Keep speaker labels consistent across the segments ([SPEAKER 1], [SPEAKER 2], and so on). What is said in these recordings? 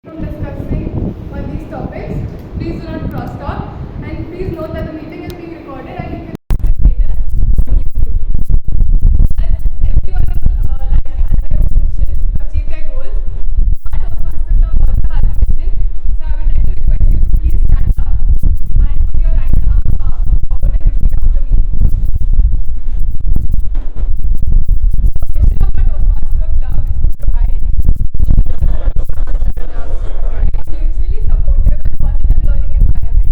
[SPEAKER 1] from discussing on these topics. Please do not cross talk, and please note that the meeting is being recorded and you can access it later on YouTube. As everyone in life has their own mission to achieve their goals, our Toastmaster Club also has a mission. So I would like to request you to please stand up and put your right arm forward and repeat after me. The mission of our Toastmaster Club is to provide a mutually supportive and positive learning environment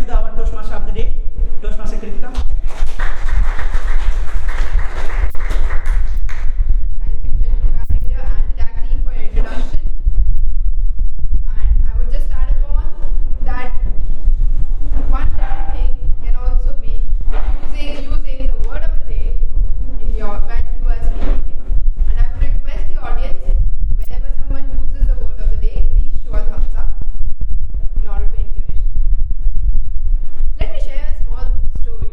[SPEAKER 2] with our Toastmaster of the day, Toastmaster Kritika.
[SPEAKER 3] Thank you, General Manager and the DAC team for your introduction. And I would just start upon that one little thing can also be using the word of the day in your when you are speaking here. And I would request the audience, whenever someone uses the word of the day, please show a thumbs up in order to encourage them. Let me share a small story.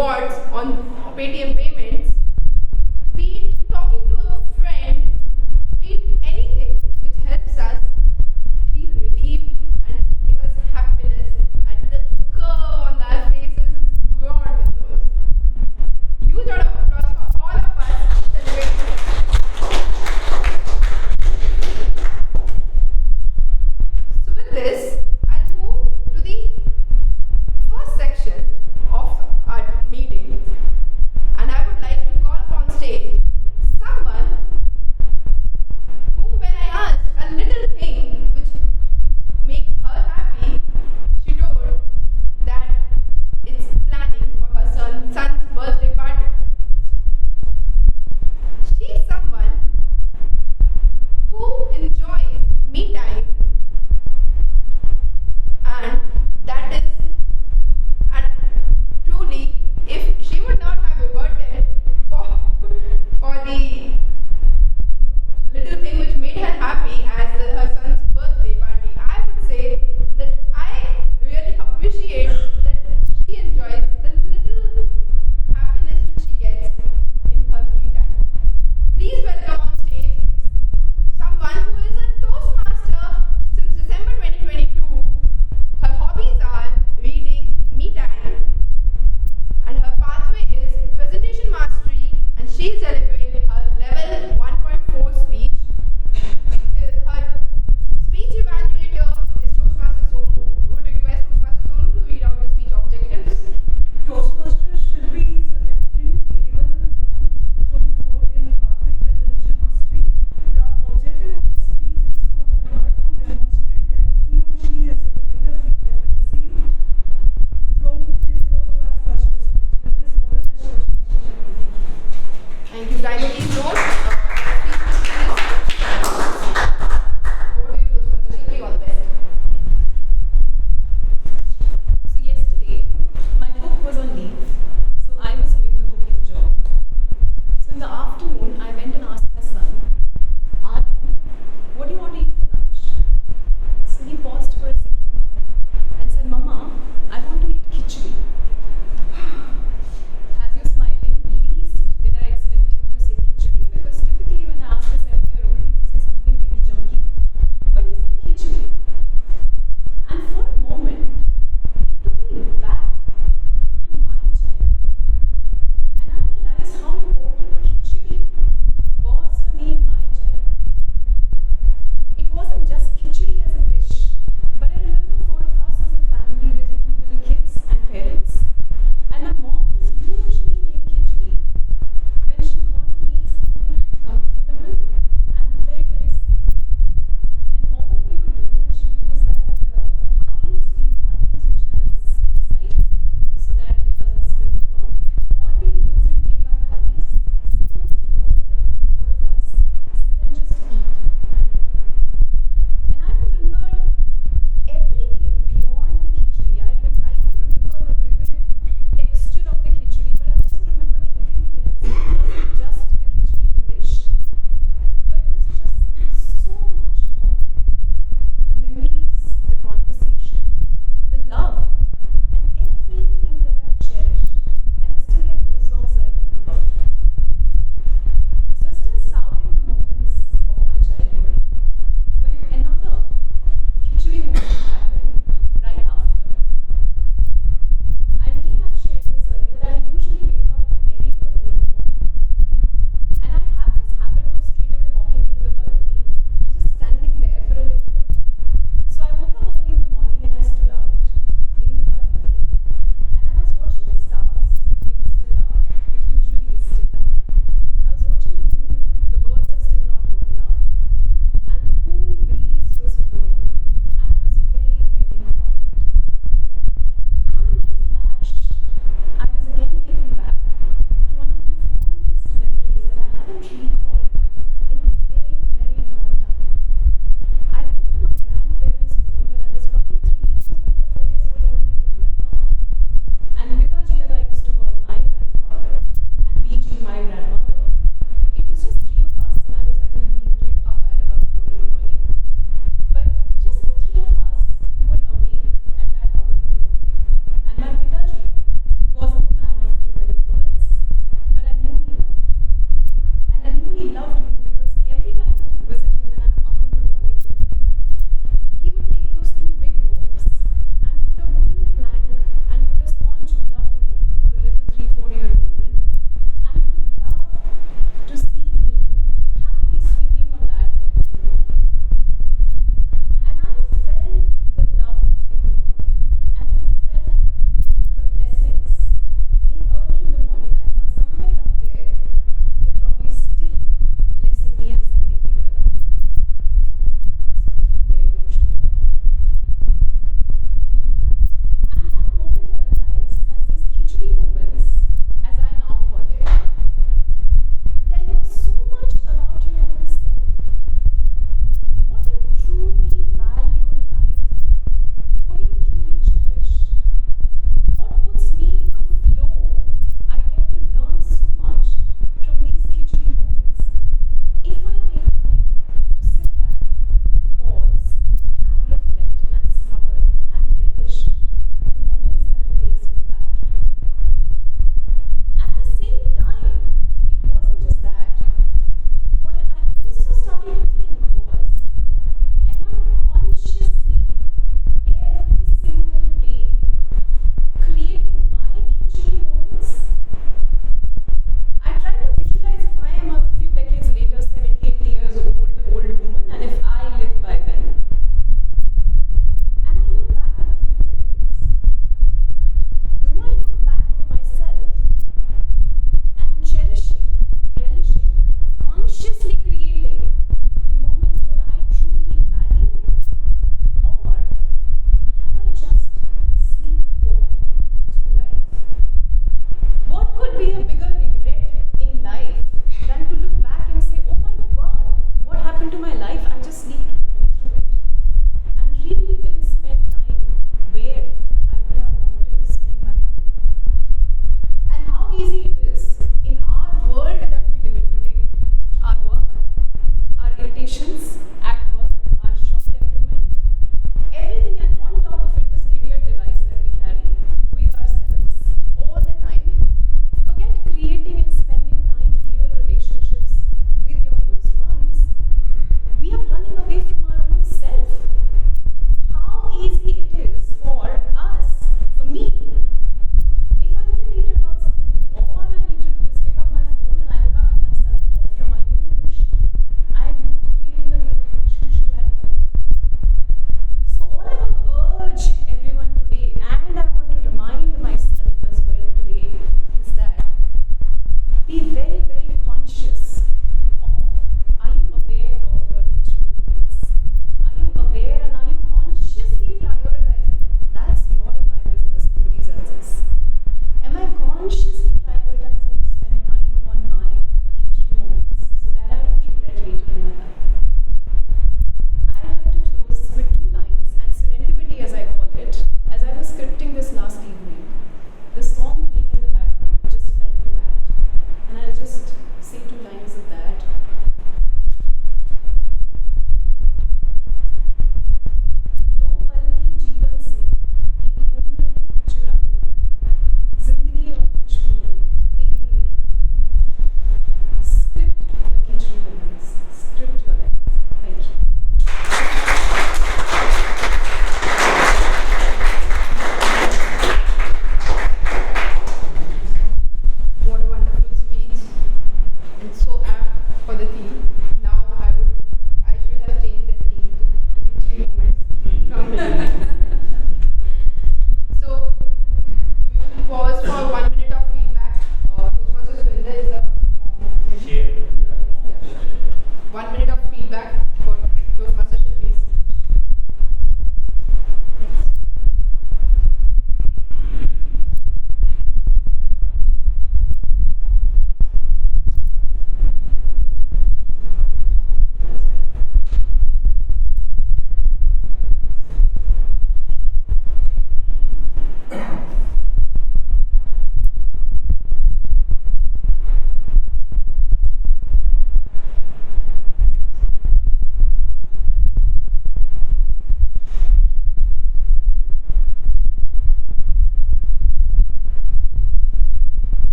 [SPEAKER 3] rewards on Paytm payments, be it talking to a friend, be it anything which helps us feel relieved and give us happiness, and the curve on our faces is broad with those. Huge round of applause for all of us celebrating this. So with this, I'll move to the first section of our meeting, and I would like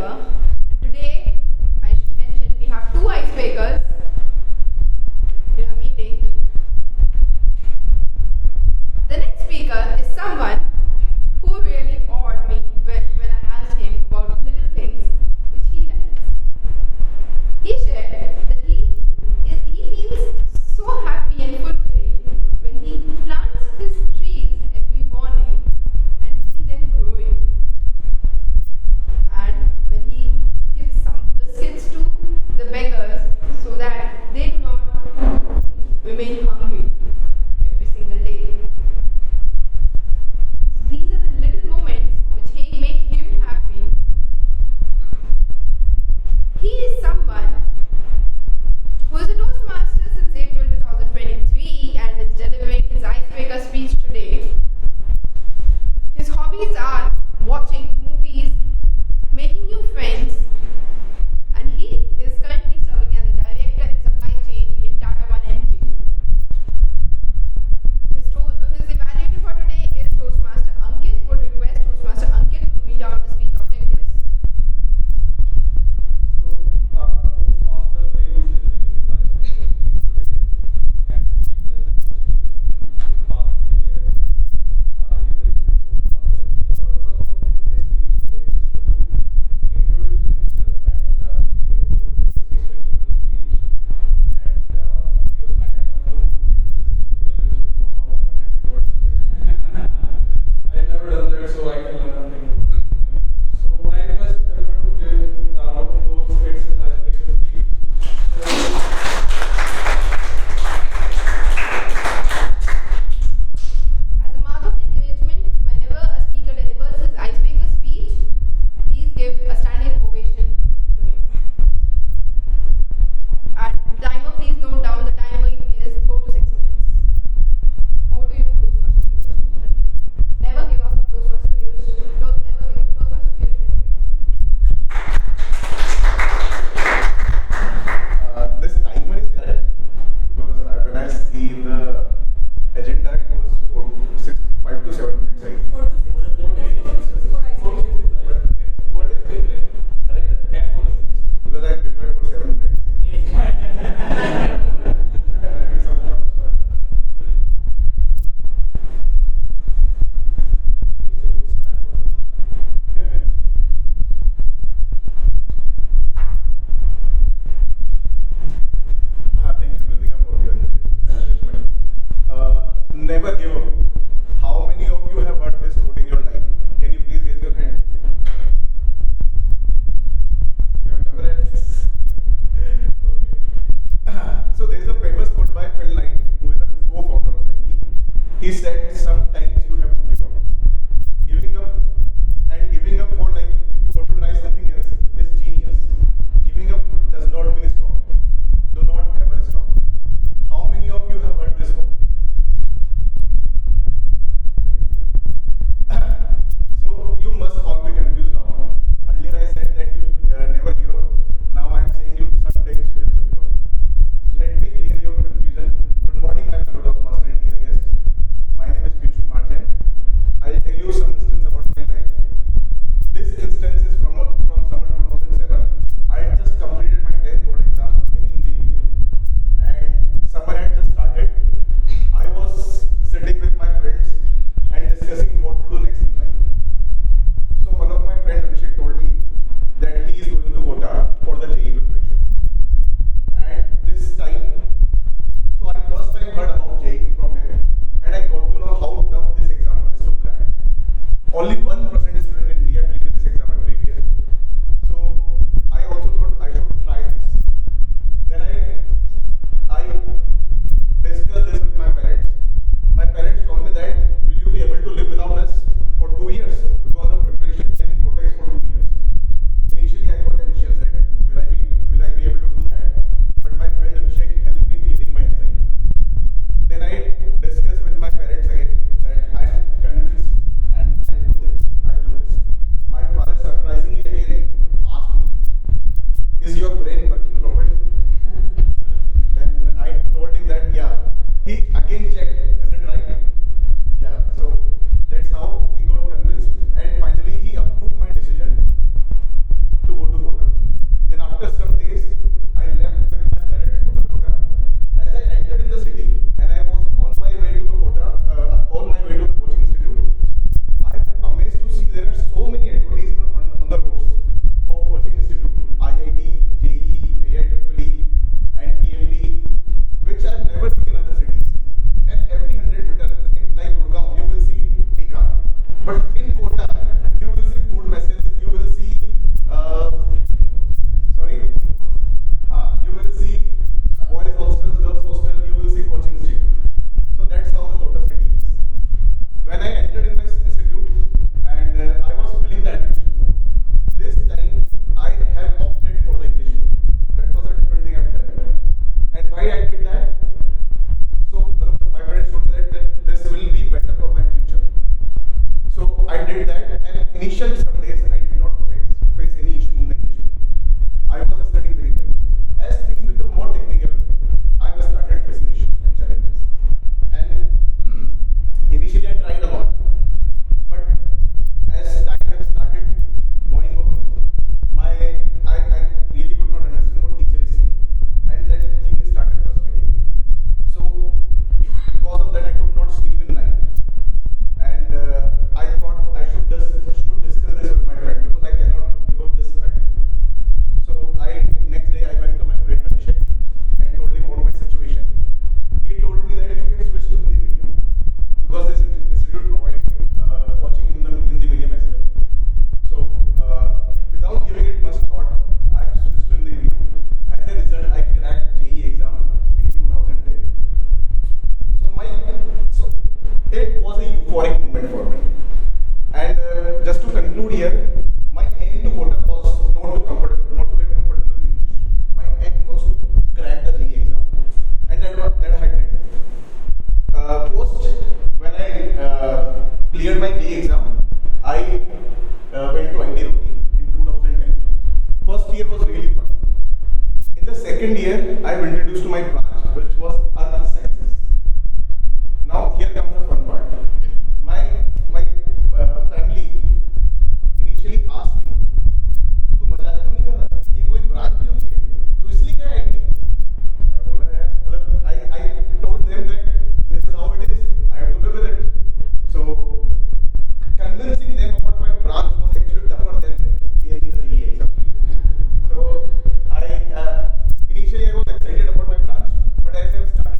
[SPEAKER 3] speaker. Today, I should mention we have two icebreakers in our meeting. The next speaker is someone who really awed me when I asked him about little things which he likes. He shared that he feels so happy and fulfilling when he plants his trees every morning and see them growing. And when he gives some biscuits to the beggars so that they do not remain hungry every single day. So these are the little moments which make him happy. He is someone who is a Toastmaster since April 2023 and is delivering his icebreaker speech today. His hobbies are watching movies, making new friends, and he is currently serving as a director in supply chain in Tata 1mg. His evaluator for today is Toastmaster Ankit. Would request Toastmaster Ankit to read out the speech objectives.
[SPEAKER 4] Toastmaster Payush is giving his icebreaker speech today, and he will most chosen this past 3 years. He is a recent Toastmaster. The purpose of his speech today is to introduce himself, and the speaker will go to the basic structure of the speech. And he was kind enough to bring this evaluation form out and hand it towards me. I've never done that, so I can learn nothing from him. So I request everyone to give a round of applause. It's his icebreaker speech.
[SPEAKER 3] As a mark of encouragement, whenever a speaker delivers his icebreaker speech, please give a standing ovation to him. And timer, please note down the timing is 4 to 6 minutes. Over to you, Toastmaster Piyush. Never give up, Toastmaster Piyush. No, never give up. Toastmaster Piyush, never give up.
[SPEAKER 5] This timer is correct because when I see the agenda, it was 5 to 7 minutes. I think. Because I prepared for 7 minutes. Thank you, Kritika, for your encouragement. Never give up. How many of you have heard this quote in your life? Can you please raise your hand? You have never heard this? Okay. So there is a famous quote by Phil Knight, who is a co-founder of Nike. He said, "Sometimes you have to give up. Giving up for if you want to try something else is genius. Giving up does not mean stop. Do not ever stop." How many of you have heard this quote? second year, I've introduced to my branch, which was Earth Sciences. Now here comes the fun part. My family initially asked me, "तू मजाक तो नहीं कर रहा? ये कोई branch भी होती है? तो इसलिए क्या है IT?" मैं बोला यार, मतलब I told them that this is how it is. I have to live with it. So convincing them about my branch was actually tougher than clearing the GE exam. So initially I was excited about my branch, but as I have started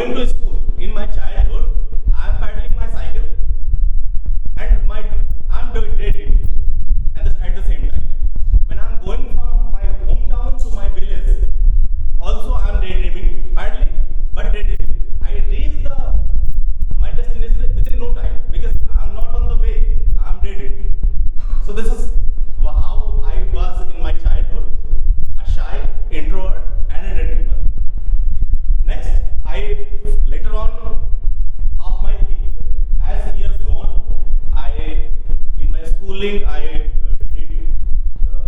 [SPEAKER 6] going to school in my childhood, I'm paddling my cycle and I'm daydreaming at the same time. When I'm going from my hometown to my village, also I'm daydreaming, paddling, but daydreaming. I reach my destination within no time because I'm not on the way, I'm daydreaming. So this is how I was in my childhood, a shy, introvert, and a daydreamer. Next, later on, as years gone, in my schooling, I did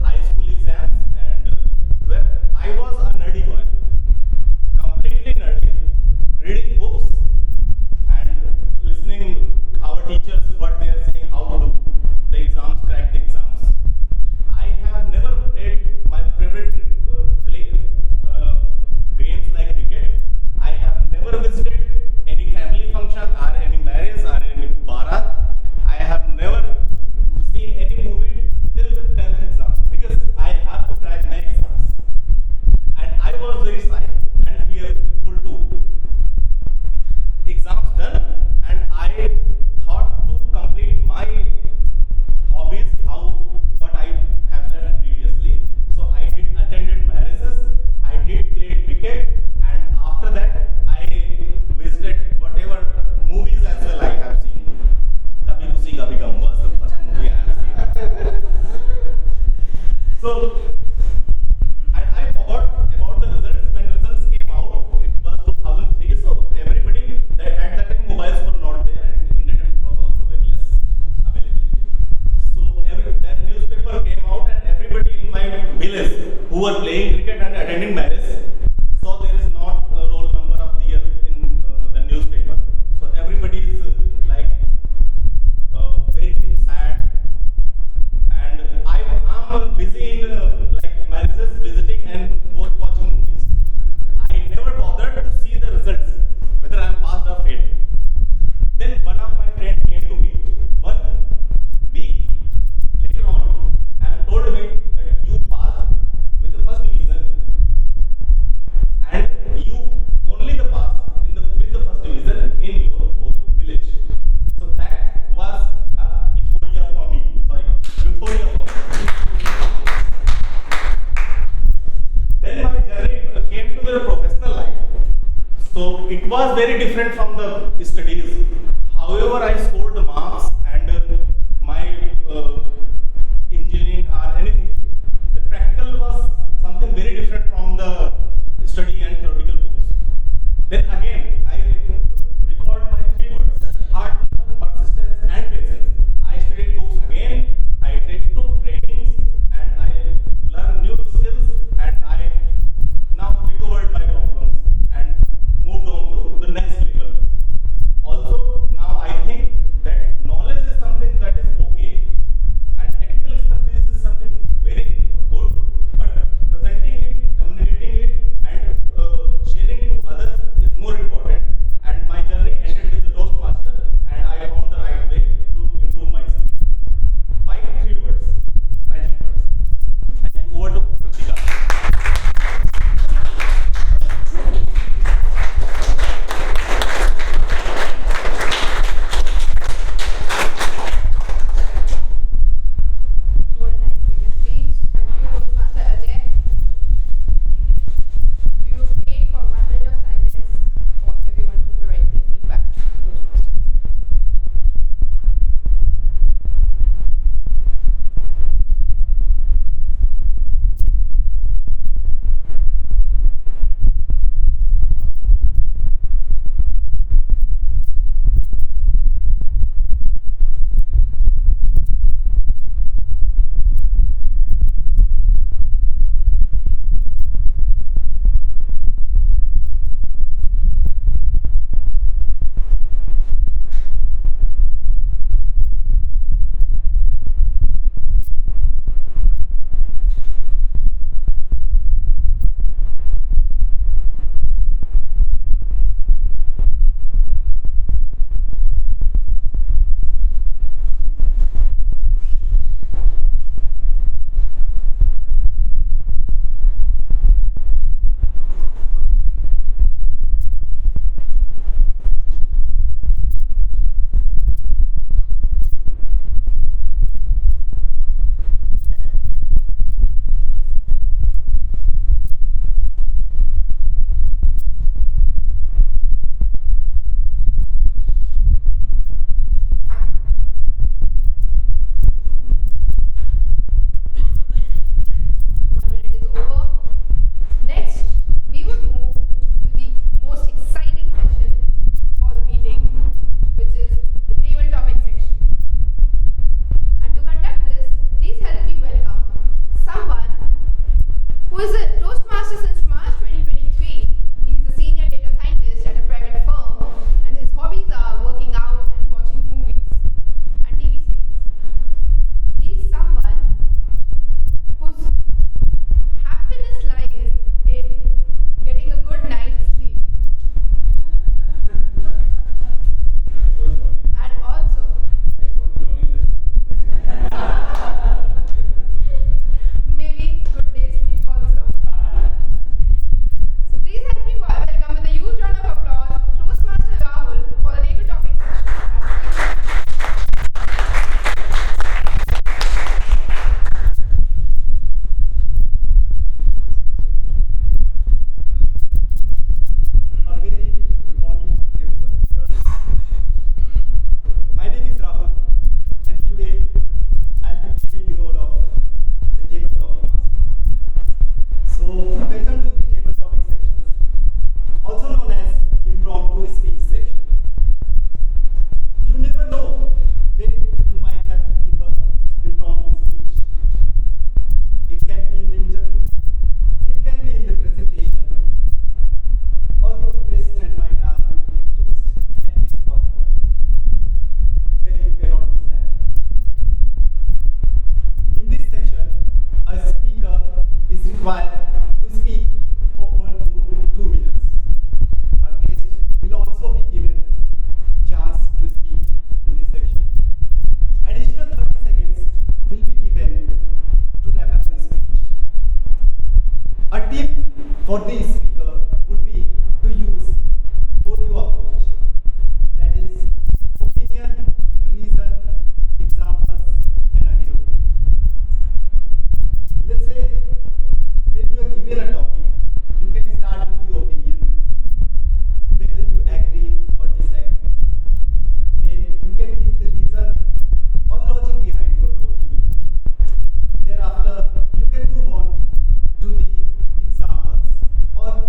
[SPEAKER 6] high school exams, and where I was a nerdy boy, completely nerdy, reading books and listening our teachers what they are saying, how to do the exams, crack the exams. I have never played my favorite games like cricket. I have never visited any family function or any marriage or any barat. I have never seen any movie till the 10th exam because I have to crack my exams. And I was very shy and fearful too. Exams done, and I thought to complete my hobbies, what I have learned previously. So I attended marriages, I did play cricket, and after that I visited whatever movies as well I have seen. Kabhi Khushi Kabhi Gum was the first movie I have seen. So I forgot about the results. When results came out, it was 2003. So everybody at that time mobiles were not there and internet was also very less availability. So that newspaper came out and everybody in my village who were playing cricket and attending marriage saw there is not a roll number of the year in the newspaper. So everybody is like very sad, and I'm busy in like marriages, visiting and watching movies. I never bothered to see the results, whether I am passed or failed. Then one of my friends came to me 1 week later on and told me that you passed with the first division and you only the pass with the first division in your whole village. So that was a euphoria for me. Then my journey came to the professional life. So it was very different from the studies. However, I scored the marks and my engineering or anything. The practical was something very different from the study and theoretical books. Then again, I record my 3 words: hard work, persistence, and patience. I studied books again. I took trainings and I learned new skills, and I now recovered my problems and moved on to the next level. Also, now I think that knowledge is something that is okay, and technical expertise is something very good, but presenting it, communicating it, and sharing it to others is more
[SPEAKER 7] for the speaker would be to use ORIO approach. That is opinion, reason, examples, and again opinion. Let's say when you are given a topic, you can start with the opinion, whether you agree or disagree. Then you can give the reason or logic behind your opinion. Thereafter, you can move on to the examples or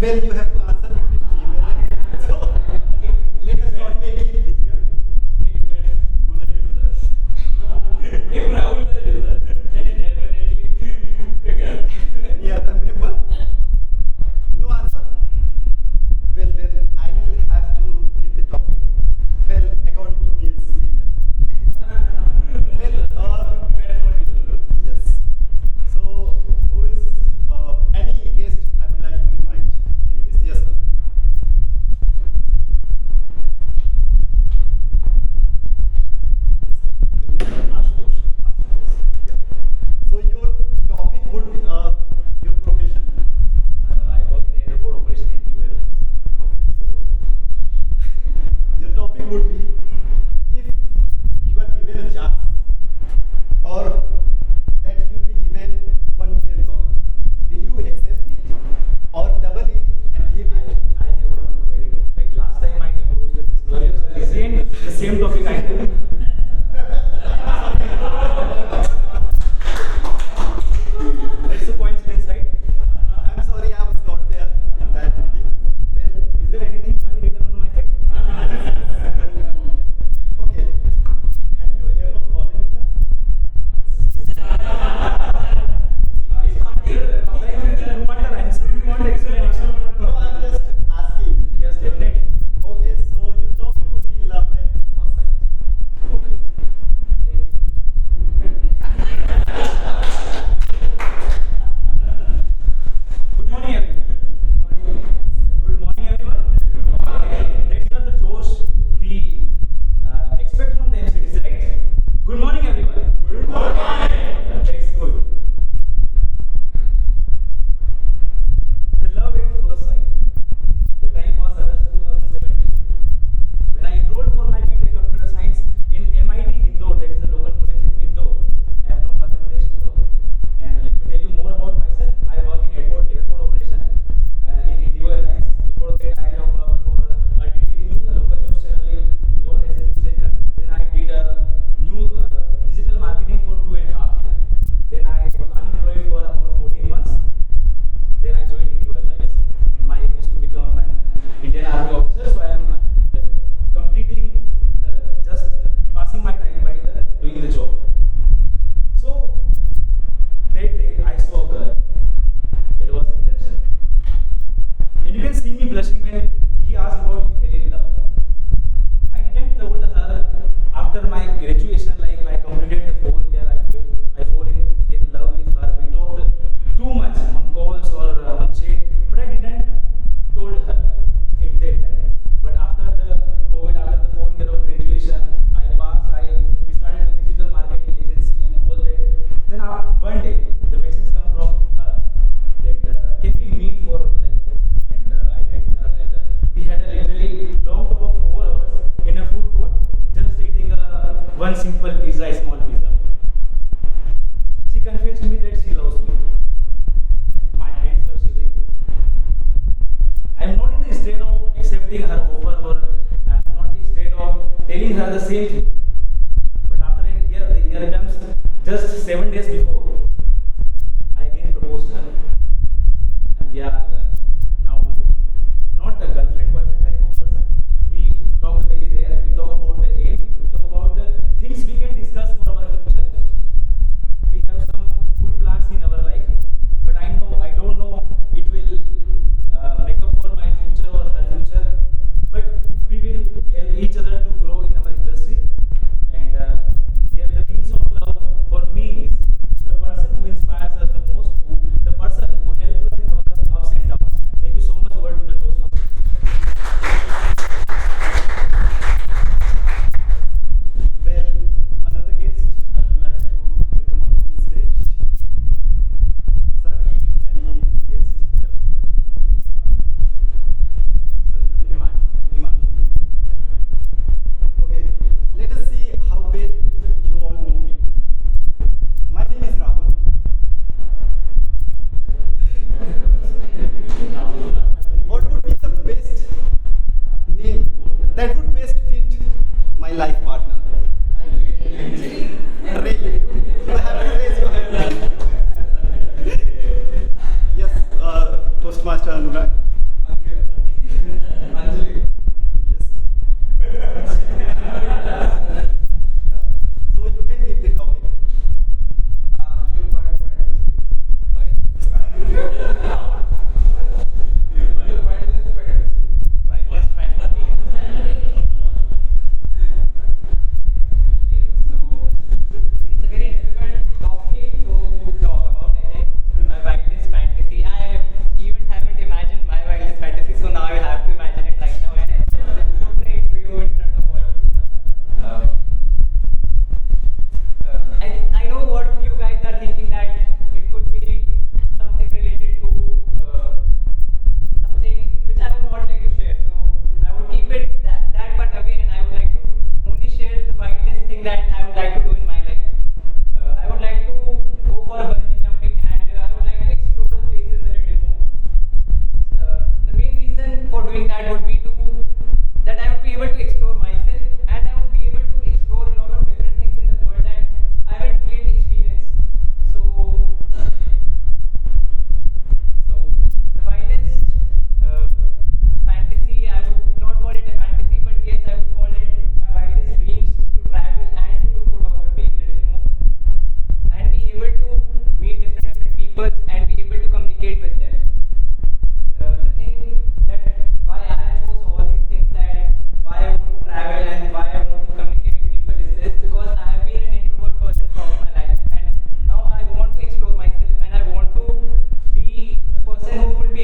[SPEAKER 7] Well, you have to answer between female and so let us not make it difficult.
[SPEAKER 2] If Rahul is the user, then definitely figure.
[SPEAKER 7] Any other member? No answer? Well, then I will have to give the topic. Well, according to me, it's female. Well, yes. So, who is any guest? I would like to invite any guest. Yes, sir. Yes, sir. Your name?
[SPEAKER 2] Ashutosh.
[SPEAKER 7] Ashutosh. Yeah. So your topic would be your profession.
[SPEAKER 2] I work in airport operation in Indigo Airlines.
[SPEAKER 7] Okay. So your topic would be if you are given a chance or that you'll be given $1 million, will you accept it or double it and give it?
[SPEAKER 2] I have one query. Like last time I approached the same topic I did. That's a coincidence, right?
[SPEAKER 7] I'm sorry, I was not there in that meeting. Well,
[SPEAKER 2] Is there anything money written on my head?
[SPEAKER 7] okay. Have you ever fallen in love?
[SPEAKER 2] You want an answer? You want explanation?
[SPEAKER 7] No, I'm just asking.
[SPEAKER 2] Yes, definitely.
[SPEAKER 7] Okay, so your topic would be love at first sight.
[SPEAKER 2] Okay. Thank you. Good morning, everyone. Good morning, everyone. That's not the toast we expect from the MCDs, right? Good morning, everyone. Good morning. That's good. The love at first sight. The time was August 2017. When I enrolled for my BTech Computer Science in MIT Indore, that is the local college in Indore. I am from Madhya Pradesh, Indore. And let me tell you more about myself. I work in airport operation in Indigo Airlines. Before that, I have worked for DTT News, a local news channel in Indore as a news anchor. Then I did new digital marketing for 2.5 years. Then I was unemployed for about 14 months. Then I joined Indigo Airlines. And my aim is to become an Indian Army officer. So I am completing, just passing my time by doing the job. So that day I saw a girl. That was the intention. And you can see me blushing when he asked about if I in love. I didn't told her after my graduation, like I completed the 4 year, I fall in love with her. We talked too much on calls or on chat, but I didn't told her at that time. But after the COVID, after the 4 year of graduation, I passed, I started a digital marketing agency and all that. Then one day, the message come from her that can we meet for like, and I met her and we had a literally long talk of 4 hours in a food court, just eating one simple pizza, a small pizza. She confessed me that she loves me. And my hands were shivering. I am not in the state of accepting her offer or I am not in the state of telling her the same thing. But after a year, the year comes just 7 days before. I again proposed her. And we are now not a girlfriend boyfriend type of person. We talked very rare. We talk about the aim. We talk about the things we can discuss for our future. We have some good plans in our life, but I don't know it will make up for my future or her future. But we will help each other to grow in our industry. And here the means of love for me is the person who inspires us the most, the person who helps us in our ups and downs. Thank you so much. Over to the Toastmaster.
[SPEAKER 7] Well, another guest I would like to welcome on the stage. Sir, any guest? Sir, your name? Himanshu. Okay, let us see how well you all know me. My name is Rahul. What would be the best name that would best fit my life partner? Ray, you have to raise your hand. Yes, Toastmaster Anurag.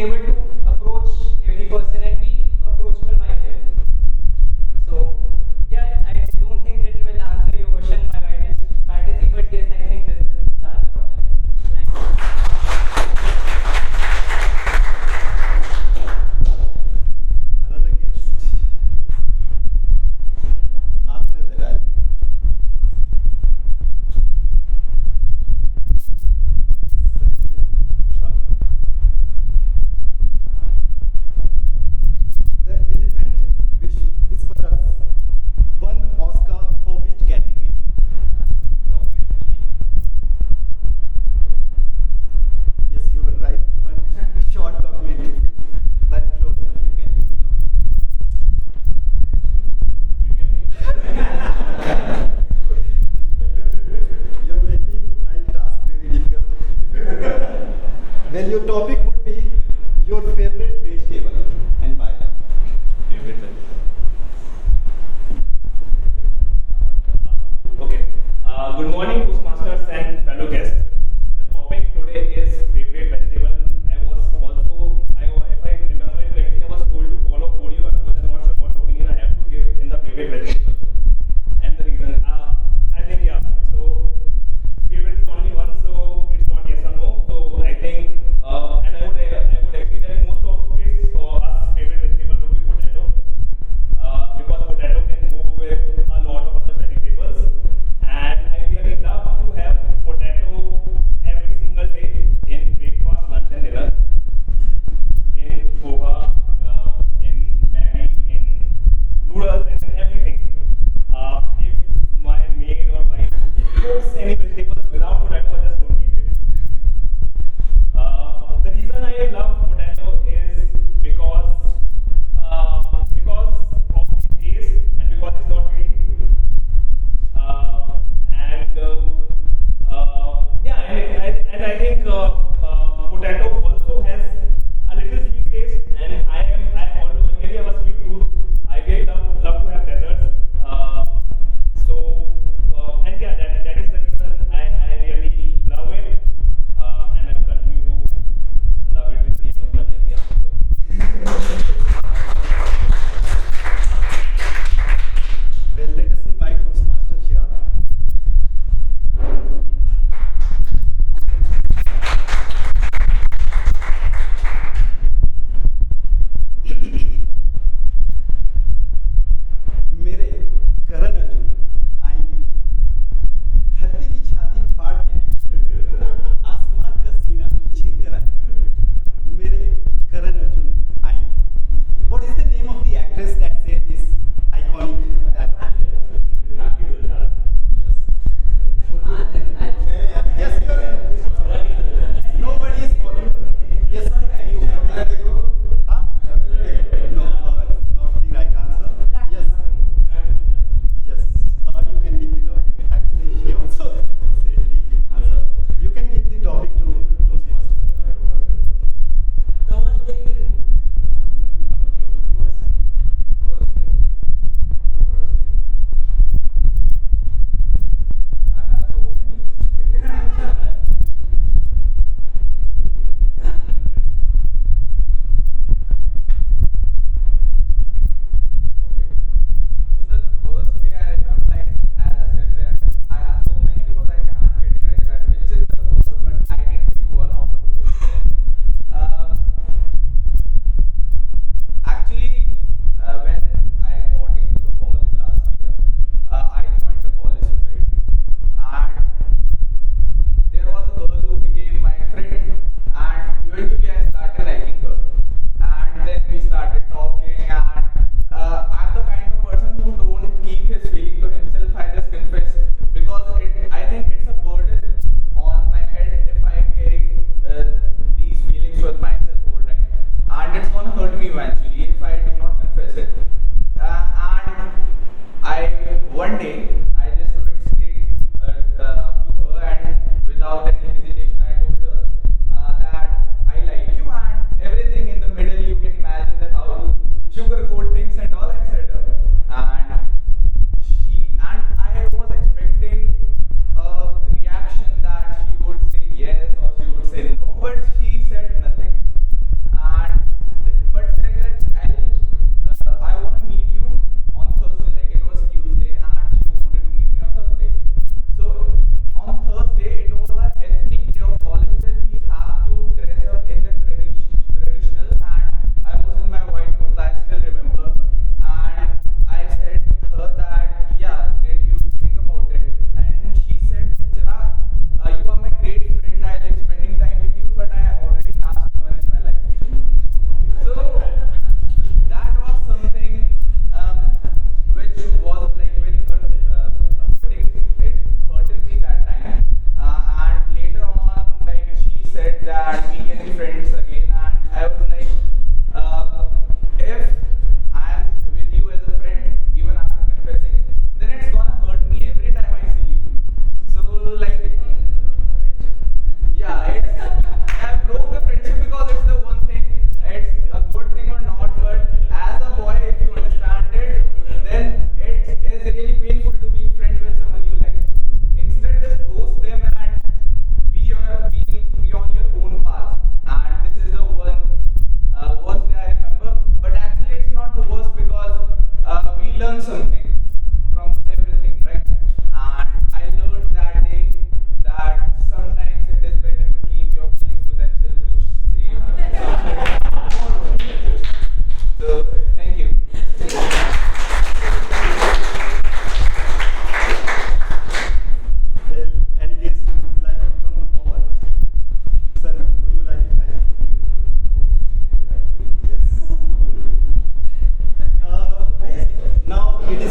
[SPEAKER 8] able to approach every person and be approachable myself. So yeah, I don't think that will answer your question. My mind is fantasy, but yes, I think this is the answer of myself. Thank you.
[SPEAKER 7] Another guest. After that, Vishal.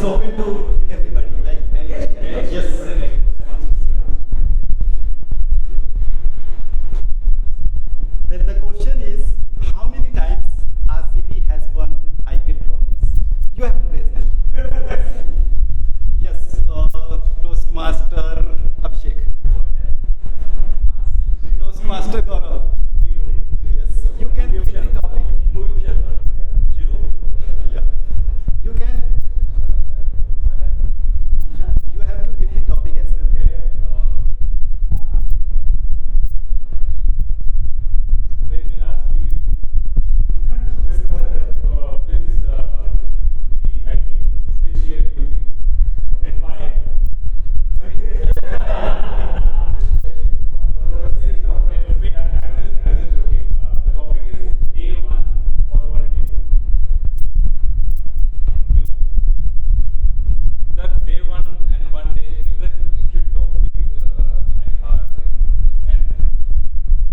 [SPEAKER 7] open to everybody. Like, yes. Well, the question is, how many times RCB has won IPL trophies? You have to raise hand. Yes, Toastmaster Abhishek. Toastmaster Gaurav. Yes, you can give the topic. Yeah. You can. You have to give the topic as well.
[SPEAKER 2] The day one and one day is a cute topic I heard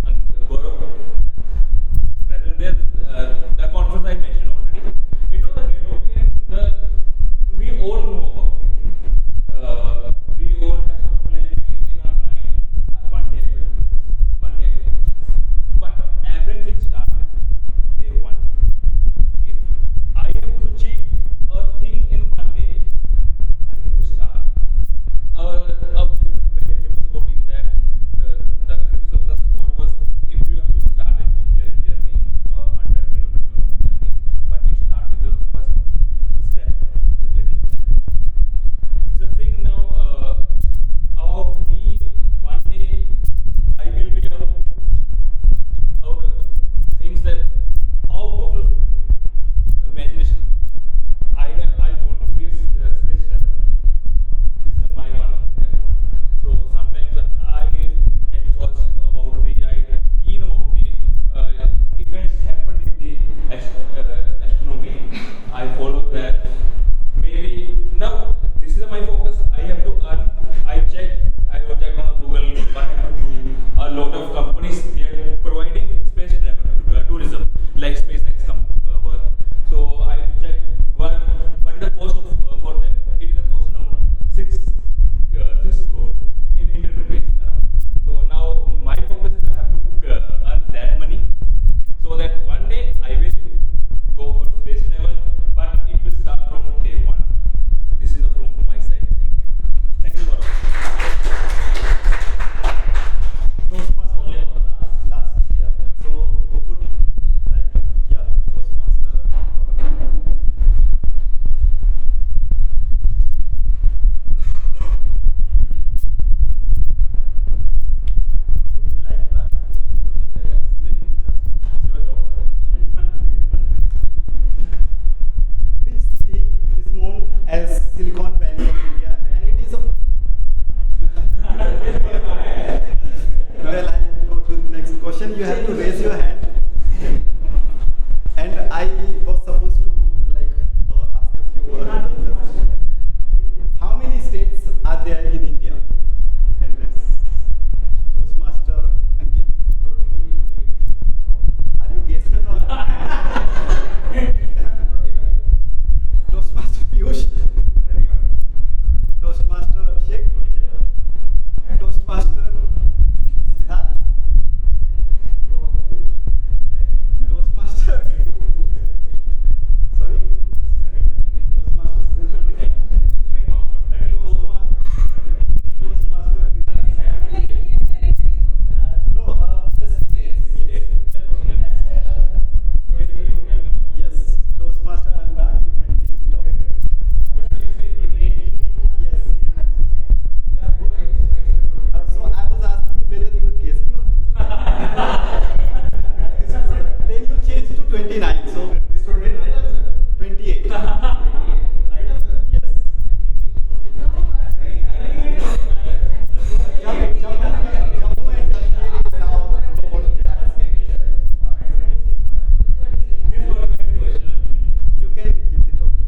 [SPEAKER 2] and Gaurav present there. The conference I mentioned already. It was a great topic and we all know about it. We all have some planning in our mind. One day I will do this. One day I will do this. But everything started day one. If I have to achieve a thing in one day, I have to start. A very famous quote is that the crux of the sport was if you have to start a journey, 100-kilometer long journey, but you start with the first step, the little step. It's the thing now about me. One day I will be out of things that out of imagination. I want to be a space traveler. This is my one of the things I want. So sometimes I am thoughts about keen about the events happened in the astronomy. I follow that. Maybe now this is my focus. I have to earn. I will check on Google what I have to do. A lot of companies they are providing space travel tourism like SpaceX work. So I check what is the cost of for them. It is a cost around 6 crore in Indian rupees around. So now my focus is I have to earn that money so that one day I will go for space travel, but it will start from day one. This is from my side. Thank you. Gaurav.
[SPEAKER 7] Toastmaster. Last. Yeah. So, who would like to? Yeah, Toastmaster. Would you like to ask a question or should I ask? Which city is known as Silicon Valley of India, and it is. Well, I'll go to the next question. You have to raise your hand. And I was supposed to ask a few things. How many states are there in India? You can raise. Toastmaster Ankit. Are you guessing or? Toastmaster Piyush. Toastmaster Abhishek. Toastmaster Siddharth. Toastmaster. Sorry. Toastmaster Siddharth. Toastmaster. No, just yes. Toastmaster Anurag, you can give the topic. Yes. So I was asking whether you were guessing or then you changed to 29. So
[SPEAKER 5] Is 28 right answer?
[SPEAKER 7] 28.
[SPEAKER 5] Right answer?
[SPEAKER 7] Yes. Jammu and Kashmir is now you can give the topic.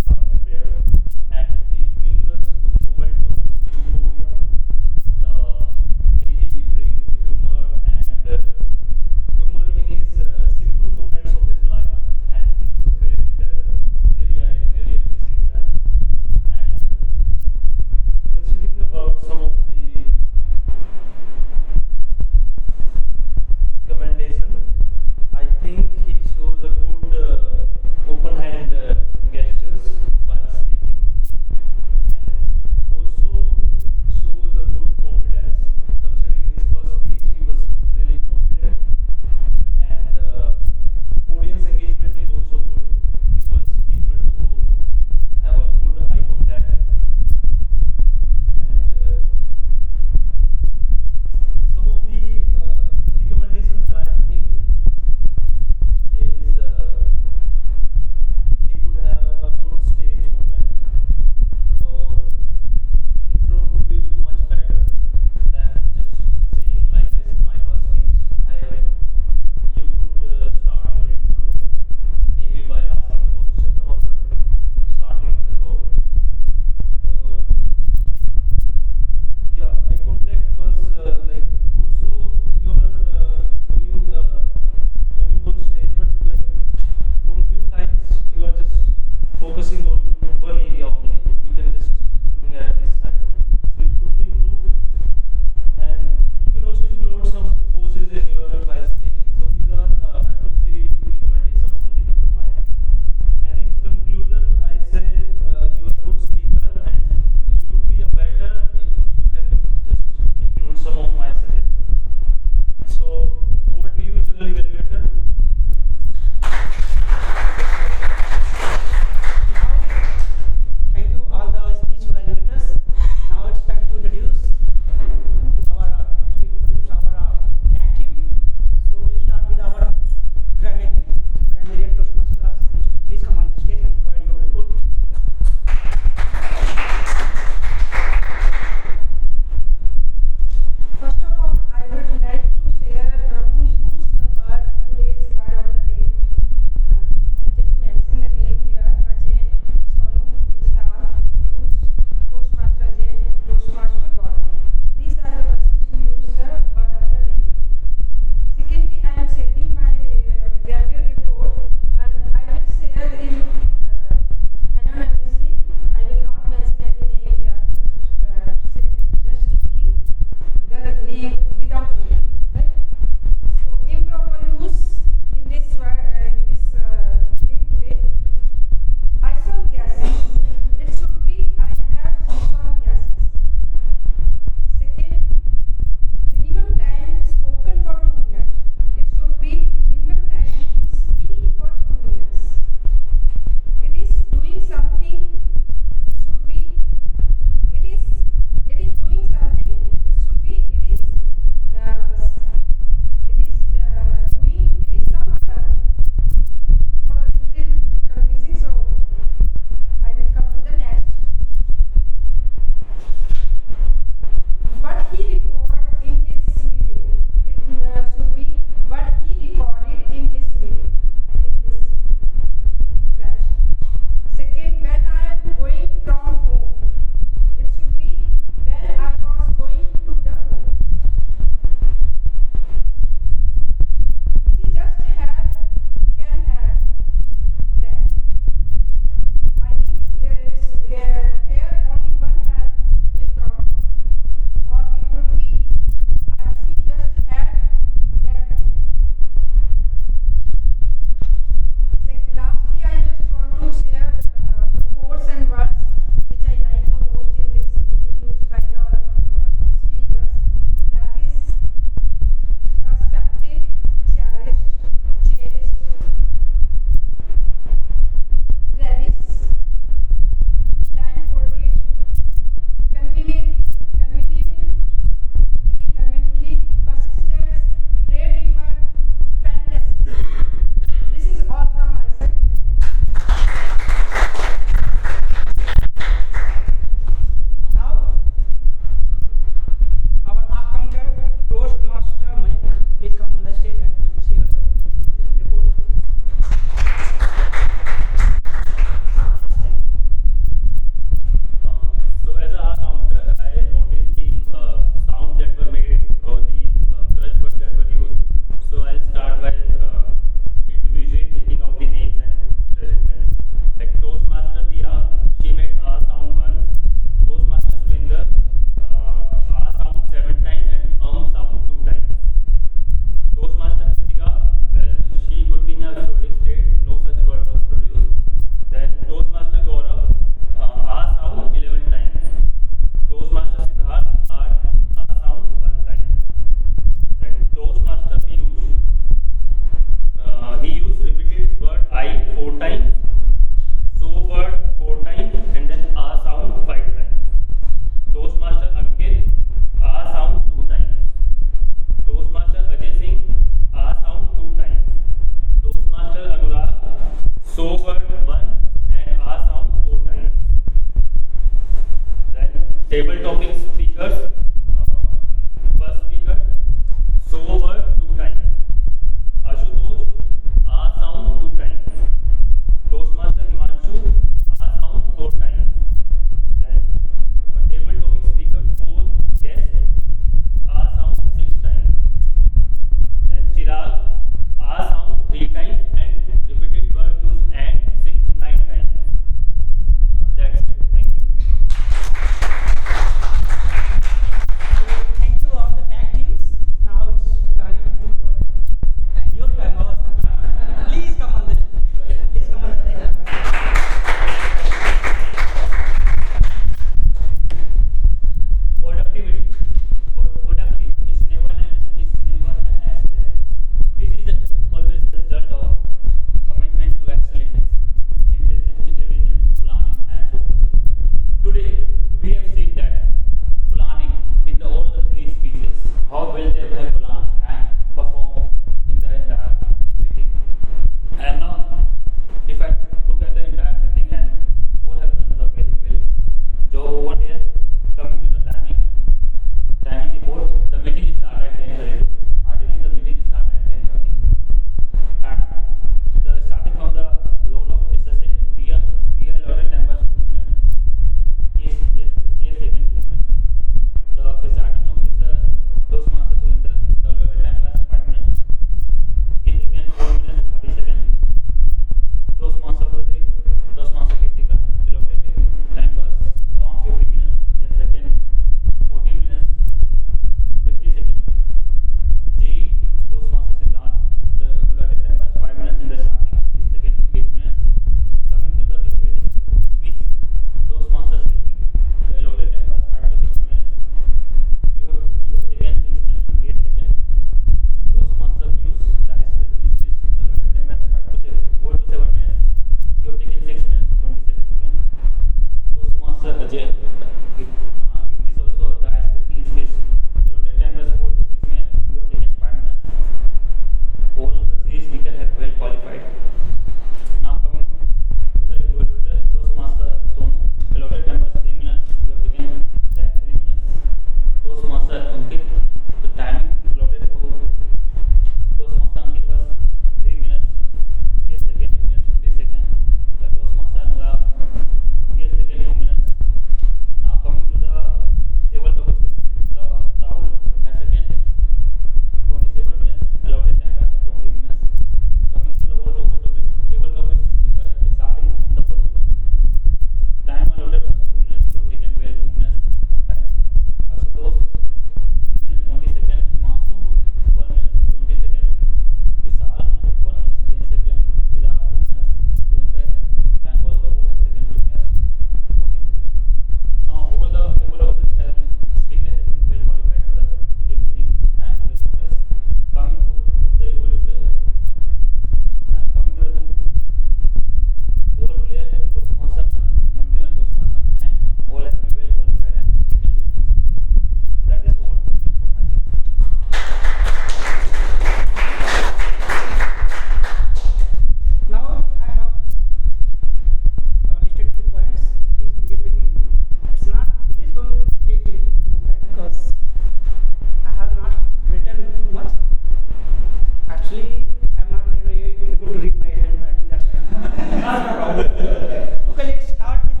[SPEAKER 9] Okay, let's start with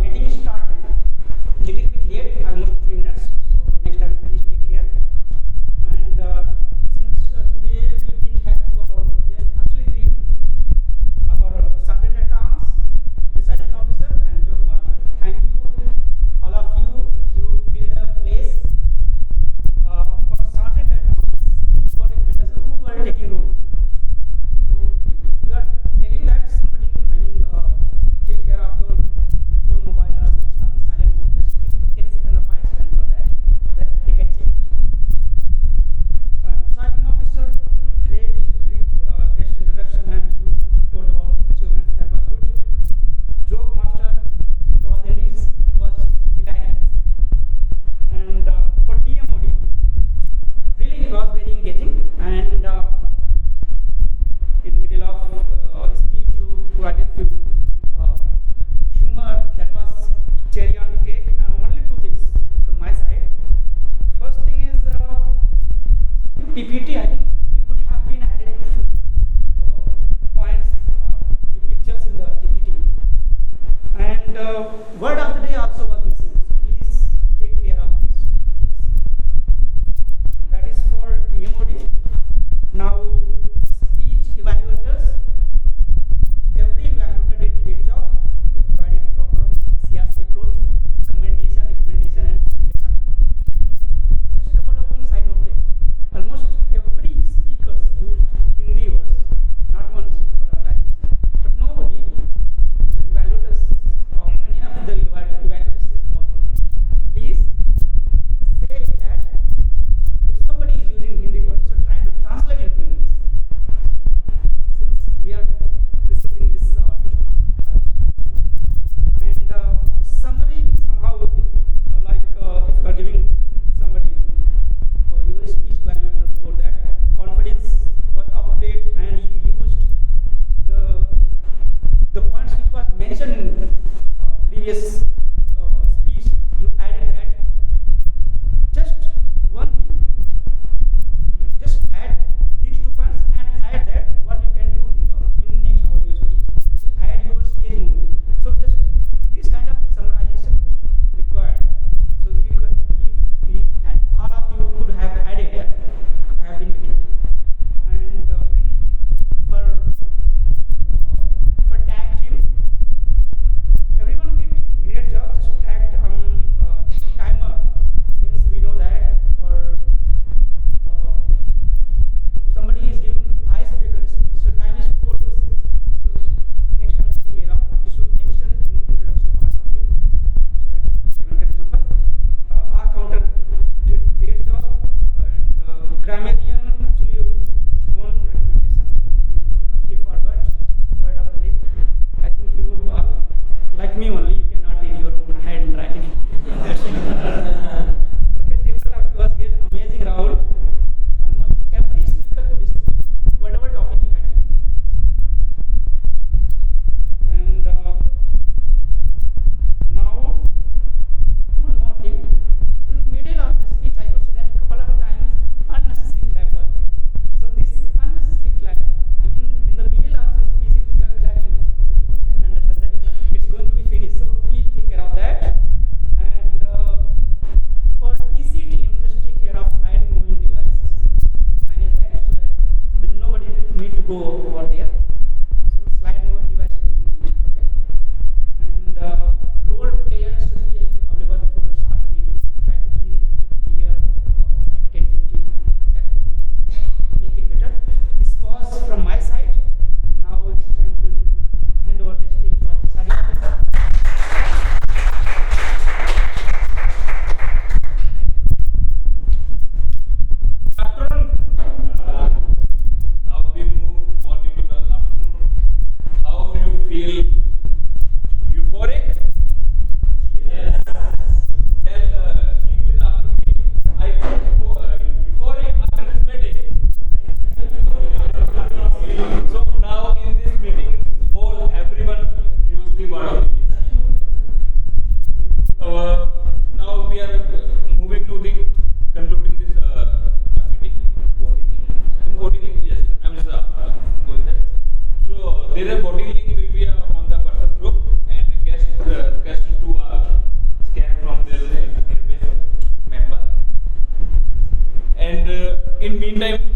[SPEAKER 9] meeting start with little bit late, almost 3 minutes. So next time please take care. And since today we didn't have actually 3, our sergeant at arms, presiding officer, and joke master. Thank you, all of you. You filled the place. For sergeant at arms, you are recommenders who were taking role. So you are telling that somebody, take care of your mobile or switch on silent mode. Just give 10 seconds or 5 seconds for that, so that they can change. Presiding officer, great guest introduction, and you told about achievements that was good. Joke master, it was hilarious. And for TMOD, really it was very engaging. And in middle of speech, you provided few humor that was cherry on the cake. Only 2 things from my side. First thing is PPT. I think you could have been added few points, few pictures in the PPT. And word of the day also was missing. So please take care of these 2 things. That is for TMOD. Now, speech evaluators. Every evaluator did great job. They provided proper CRC approach, recommendation, and recommendation. Just a couple of things I noted. Almost every speaker used Hindi words, not once, couple of times. But nobody, the evaluators, or any of the evaluators said about it. So please say that if somebody is using Hindi words, so try to translate into English. Since we are discussing this Toastmaster class. And summary, somehow, if you are giving somebody your speech evaluator for that, confidence was up to date, and you used the points which was mentioned in previous speech. You added that. Just one thing. You just add these 2 points and add that what you can do in next audio speech. Just add your stage movement. So just this kind of summarization required. So if you could, if all of you could have added that, it could have been better. And for tag team, everyone did great job. Just tagged timer, since we know that for if somebody is giving icebreaker speech, so time is 4 to 6. So next time take care of, you should mention in introduction part only, so that everyone can remember. Our counter did great job, and grammarian, actually just one recommendation, you actually forgot word of the day. I think you like me only, you cannot read your own handwriting. Okay, table was great, amazing Rahul. Almost every speaker could speak whatever topic you had. And now, one more thing. In the middle of the speech, I could say that a couple of times unnecessary clap was there. So this unnecessary clap, in the middle of the speech, if you are clapping, so people can understand that it's going to be finished. So please take care of that. And for PC team, just take care of slide moving device. Manage that so that then nobody need to go over there. So slide moving device we need. Okay. And role players should be available before you start the meeting. Try to be here at 10:15. That will make it better. This was from my side, and now it's time to hand over the stage to our presiding officer.
[SPEAKER 2] Afternoon. Now we move on into the afternoon. How do you feel? Euphoric? Yes. Speak with after me. I feel euphoric after this meeting. So now in this meeting, everyone use the word of the day. Now we are moving to the concluding this meeting. Voting link, yes. I'm just going there. So there is a voting link will be time